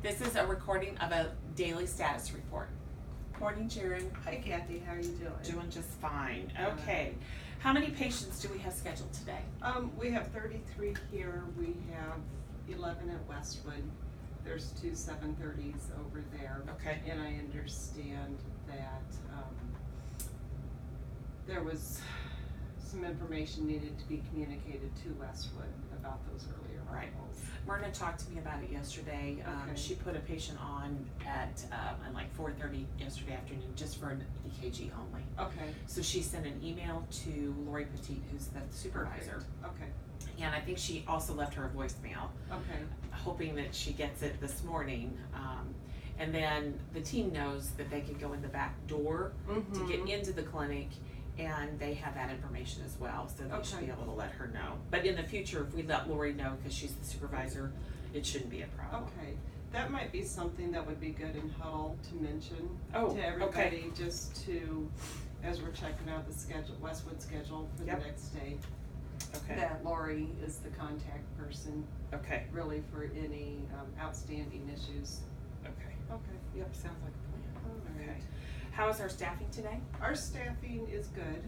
This is a recording of a daily status report. Morning, Sharon. Hi Kathy, how are you doing? Doing just fine. Okay. How many patients do we have scheduled today? We have 33 here. We have 11 at Westwood. There's two 730s over there. Okay. And I understand that there was some information needed to be communicated to Westwood about those earlier arrivals. Myrna talked to me about it yesterday. Okay. She put a patient on at like 4:30 yesterday afternoon just for an EKG only. Okay. So she sent an email to Lori Petit, who's the supervisor. Okay. And I think she also left her a voicemail, Okay. hoping that she gets it this morning. And then the team knows that they can go in the back door to get into the clinic, and they have that information as well, so they should be able to let her know. But in the future, if we let Lori know, because she's the supervisor, it shouldn't be a problem. Okay, that might be something that would be good in huddle to mention Oh, to everybody, okay. just to, as we're checking out the schedule, Westwood schedule for the next day. Okay. That Lori is the contact person, Okay. really, for any outstanding issues. Okay. Okay. Yep, sounds like a plan. All right. Okay. How is our staffing today? Our staffing is good.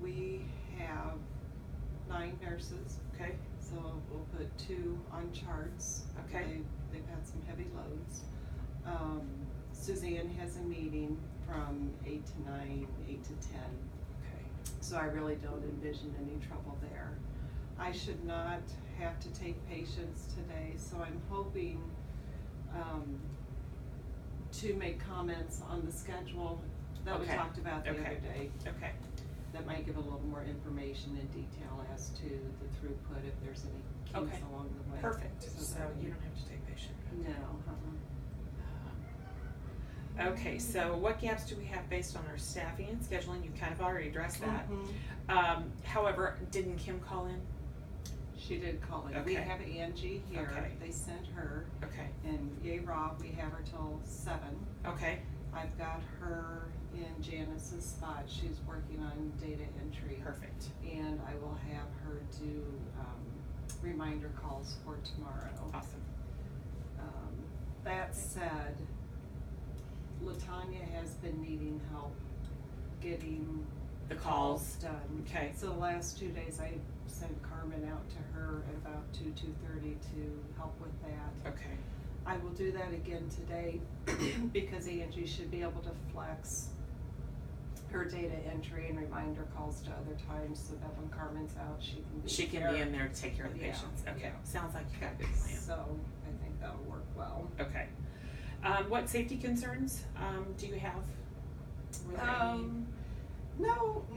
We have 9 nurses. Okay. So we'll put 2 on charts. Okay. They've had some heavy loads. Suzanne has a meeting from 8 to 9, 8 to 10. Okay. So I really don't envision any trouble there. I should not have to take patients today, so I'm hoping to make comments on the schedule that we talked about the other day. Okay. That might give a little more information and detail as to the throughput, if there's any cues along the way. Perfect. So you don't have to take patient. No. Okay, so what gaps do we have based on our staffing and scheduling? You kind of already addressed that. However, didn't Kim call in? She did call in. We have Angie here. Okay. They sent her. Okay. And Yay Raw, we have her till 7. Okay. I've got her in Janice's spot. She's working on data entry. Perfect. And I will have her do reminder calls for tomorrow. Awesome. That said, LaTanya has been needing help getting the calls done. Okay. So the last 2 days I sent Carmen out to her at about 2:30 to help with that. Okay. I will do that again today because Angie should be able to flex her data entry and reminder calls to other times, so that when Carmen's out, she can be in there to take care of the patients. Okay. Sounds like you got a good plan. So I think that'll work well. Okay. What safety concerns do you have?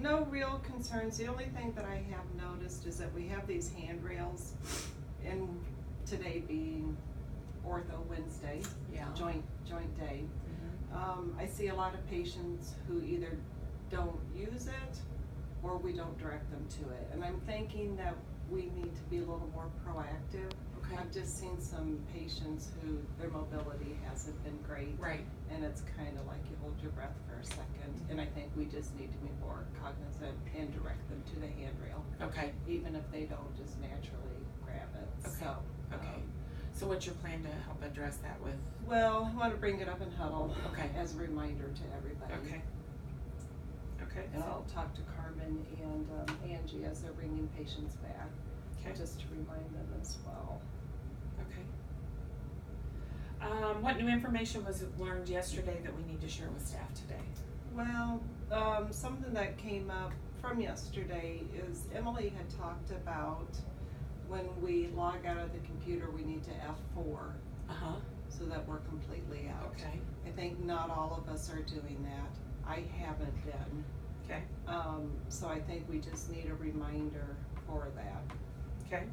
No real concerns. The only thing that I have noticed is that we have these handrails, and today being Ortho Wednesday, joint day. I see a lot of patients who either don't use it or we don't direct them to it. And I'm thinking that we need to be a little more proactive. Okay. I've just seen some patients who their mobility hasn't been great. Right. And it's kind of like you hold your breath for a second. And I think we just need to be more cognizant and direct them to the handrail. Okay. Even if they don't just naturally grab it. Okay. So, So what's your plan to help address that with? well, I want to bring it up in huddle as a reminder to everybody. Okay. Okay. And I'll talk to Carmen and Angie as they're bringing patients back, just to remind them as well. Okay. What new information was learned yesterday that we need to share with staff today? Well, something that came up from yesterday is Emily had talked about when we log out of the computer, we need to F4 so that we're completely out. Okay. I think not all of us are doing that. I haven't been. Okay. So I think we just need a reminder for that. Okay.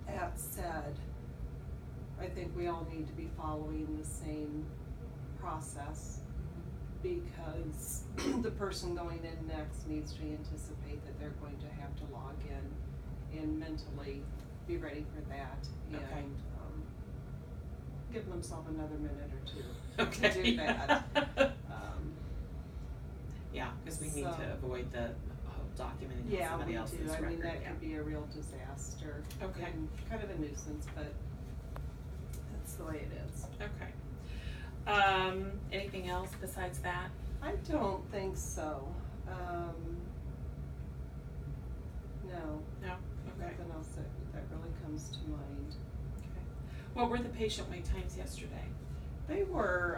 That said, I think we all need to be following the same process because the person going in next needs to anticipate that they're going to have to log in and mentally be ready for that and give themselves another minute or 2 to do that. Yeah, because we need to avoid the documenting somebody else's record. I mean, that could be a real disaster. Okay. And kind of a nuisance, but that's the way it is. Okay. Anything else besides that? I don't think so. No, No? Okay. nothing else that really comes to mind. Okay. What were the patient wait times yesterday? They were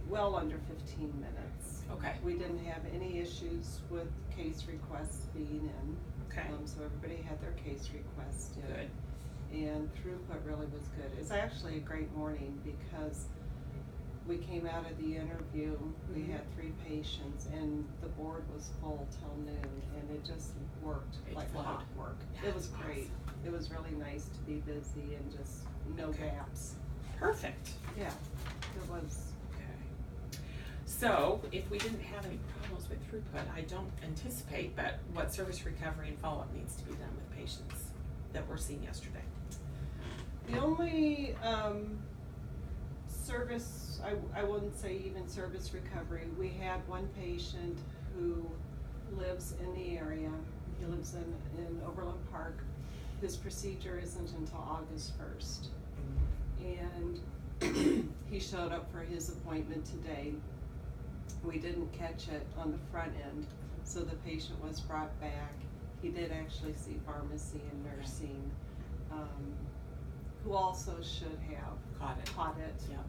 well under 15 minutes. Okay. We didn't have any issues with case requests being in. Okay. So everybody had their case request in. Good. And throughput really was good. It's actually a great morning because we came out of the interview, we had 3 patients, and the board was full till noon, and it just worked like clockwork. It was great. Awesome. It was really nice to be busy and just no gaps. Perfect. Yeah, it was. Okay. So, if we didn't have any problems with throughput, I don't anticipate, but what service recovery and follow-up needs to be done with patients that were seen yesterday? The only service, I wouldn't say even service recovery, we had one patient who lives in the area. He lives in Overland Park. His procedure isn't until August 1st. And he showed up for his appointment today. We didn't catch it on the front end, so the patient was brought back. He did actually see pharmacy and nursing, who also should have caught it. Yep.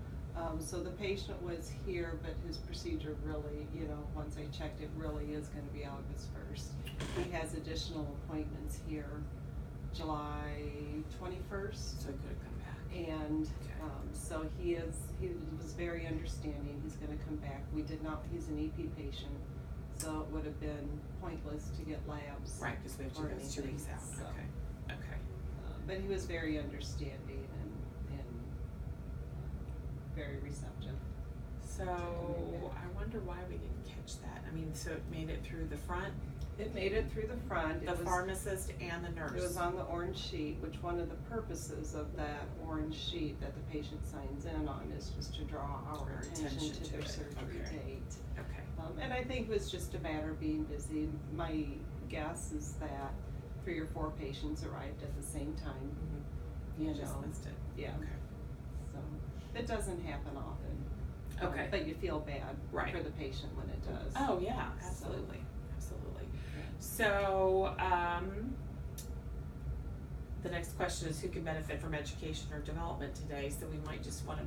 So the patient was here, but his procedure really, once I checked, it really is gonna be August 1st. He has additional appointments here, July 21st. So he could have come back. And, so he was very understanding, he's gonna come back. He's an EP patient, so it would have been pointless to get labs. Right, because we have or 2 anything, weeks out. so. Okay. Okay. But he was very understanding and very receptive. So, I wonder why we didn't catch that. I mean, so it made it through the front, It made it through the front. the pharmacist and the nurse. It was on the orange sheet, which one of the purposes of that orange sheet that the patient signs in on is just to draw our attention to their surgery date. Okay. And I think it was just a matter of being busy. My guess is that 3 or 4 patients arrived at the same time. You just missed it. Yeah. Okay. So, it doesn't happen often. Okay. But you feel bad Right. for the patient when it does. Oh, yeah, absolutely, absolutely. So, the next question is who can benefit from education or development today? So we might just wanna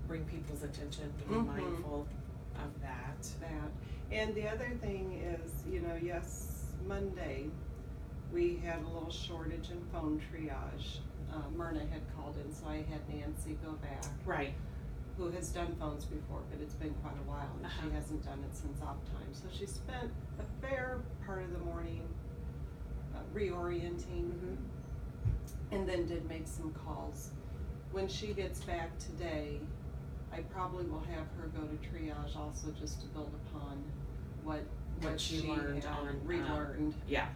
bring people's attention to be mindful of that. And the other thing is, yes, Monday, we had a little shortage in phone triage. Myrna had called in, so I had Nancy go back. Right. Who has done phones before, but it's been quite a while, and she hasn't done it since op time. So she spent a fair part of the morning reorienting, and then did make some calls. When she gets back today, I probably will have her go to triage also, just to build upon what she learned on relearned. Yeah.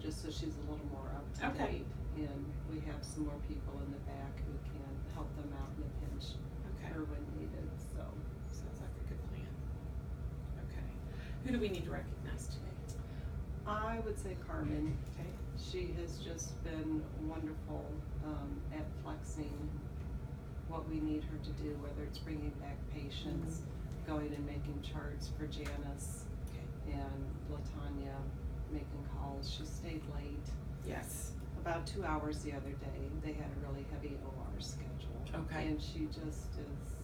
Just so she's a little more up to date. And we have some more people in the back who can help them out in a pinch. Okay. Or when needed, so. Sounds like a good plan. Okay. Who do we need to recognize today? I would say Carmen. Okay. She has just been wonderful at flexing what we need her to do, whether it's bringing back patients, going and making charts for Janice and LaTanya, making calls. She stayed late. Yes. About 2 hours the other day. They had a really heavy OR schedule. Okay. And she just is.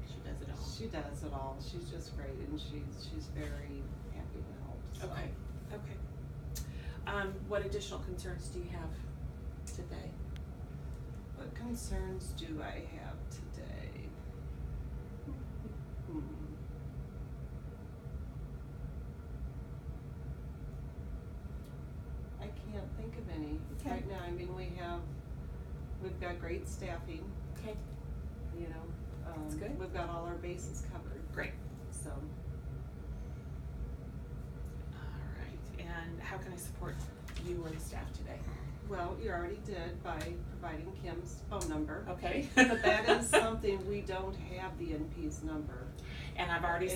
She does it all. She does it all. She's just great, and she's very happy to help. So. Okay. Okay. What additional concerns do you have today? What concerns do I have today? I can't think of any right now. I mean, we've got great staffing. Okay. That's good. We've got all our bases covered. Great. So. All right. And how can I support you or the staff today? Well, you already did by providing Kim's phone number. Okay. But that is something, we don't have the NP's number. And I've already,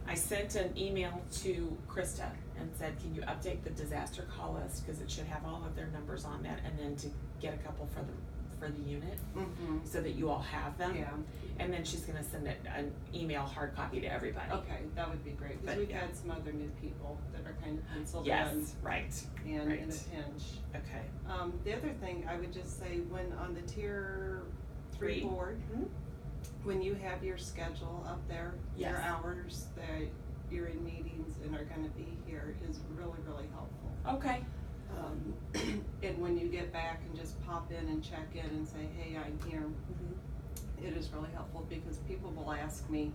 I sent an email to Krista and said, can you update the disaster call list? Because it should have all of their numbers on that, and then to get a couple for the unit Mm-hmm. so that you all have them. Yeah, And then she's gonna send an email hard copy to everybody. okay, that would be great, because But, we've yeah. had some other new people that are kind of penciled in Yes, right, and in a right. pinch. Okay. The other thing, I would just say, when on the tier 3 Three. board, Mhm. when you have your schedule up there, your Yes. hours that you're in meetings and are gonna be here is really, really helpful. Okay. And when you get back and just pop in and check in and say, hey, I'm here, Mhm. it is really helpful, because people will ask me,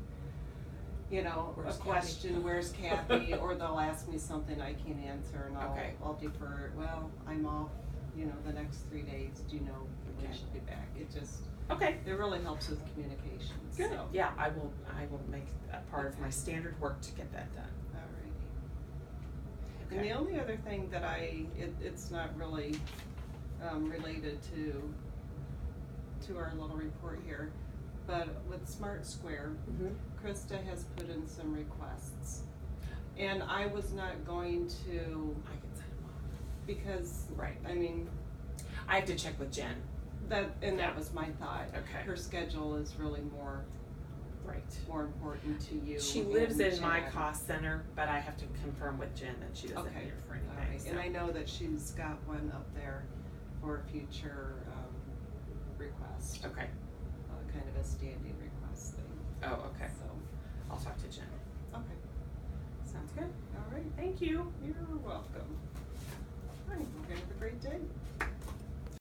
you know, Where's a Kathy? question, where's Kathy? Or they'll ask me something I can't answer, and Okay. I'll defer, well, I'm off, you know, the next 3 days, do you know when Okay. she'll be back? Okay. It really helps with communications, Good. so. Yeah, I will make that part of my standard work to get that done. Alrighty. Okay. And the only other thing that it's not really, related to our little report here, but with Smart Square, Mhm. Krista has put in some requests. And I was not going to, I can send them off. because, Right. I mean, I have to check with Jen. that Yeah. was my thought. Okay. Her schedule is really more Right. important to you. She and lives in my Jen. cost center, but I have to confirm with Jen that she doesn't Okay. need her for All anything. right. So. And I know that she's got one up there for a future, request, Okay. kind of a standing request thing, Oh, okay. so, I'll talk to Jen. okay, Sounds good. all right, Thank you. you're welcome. All right, we're gonna have a great day.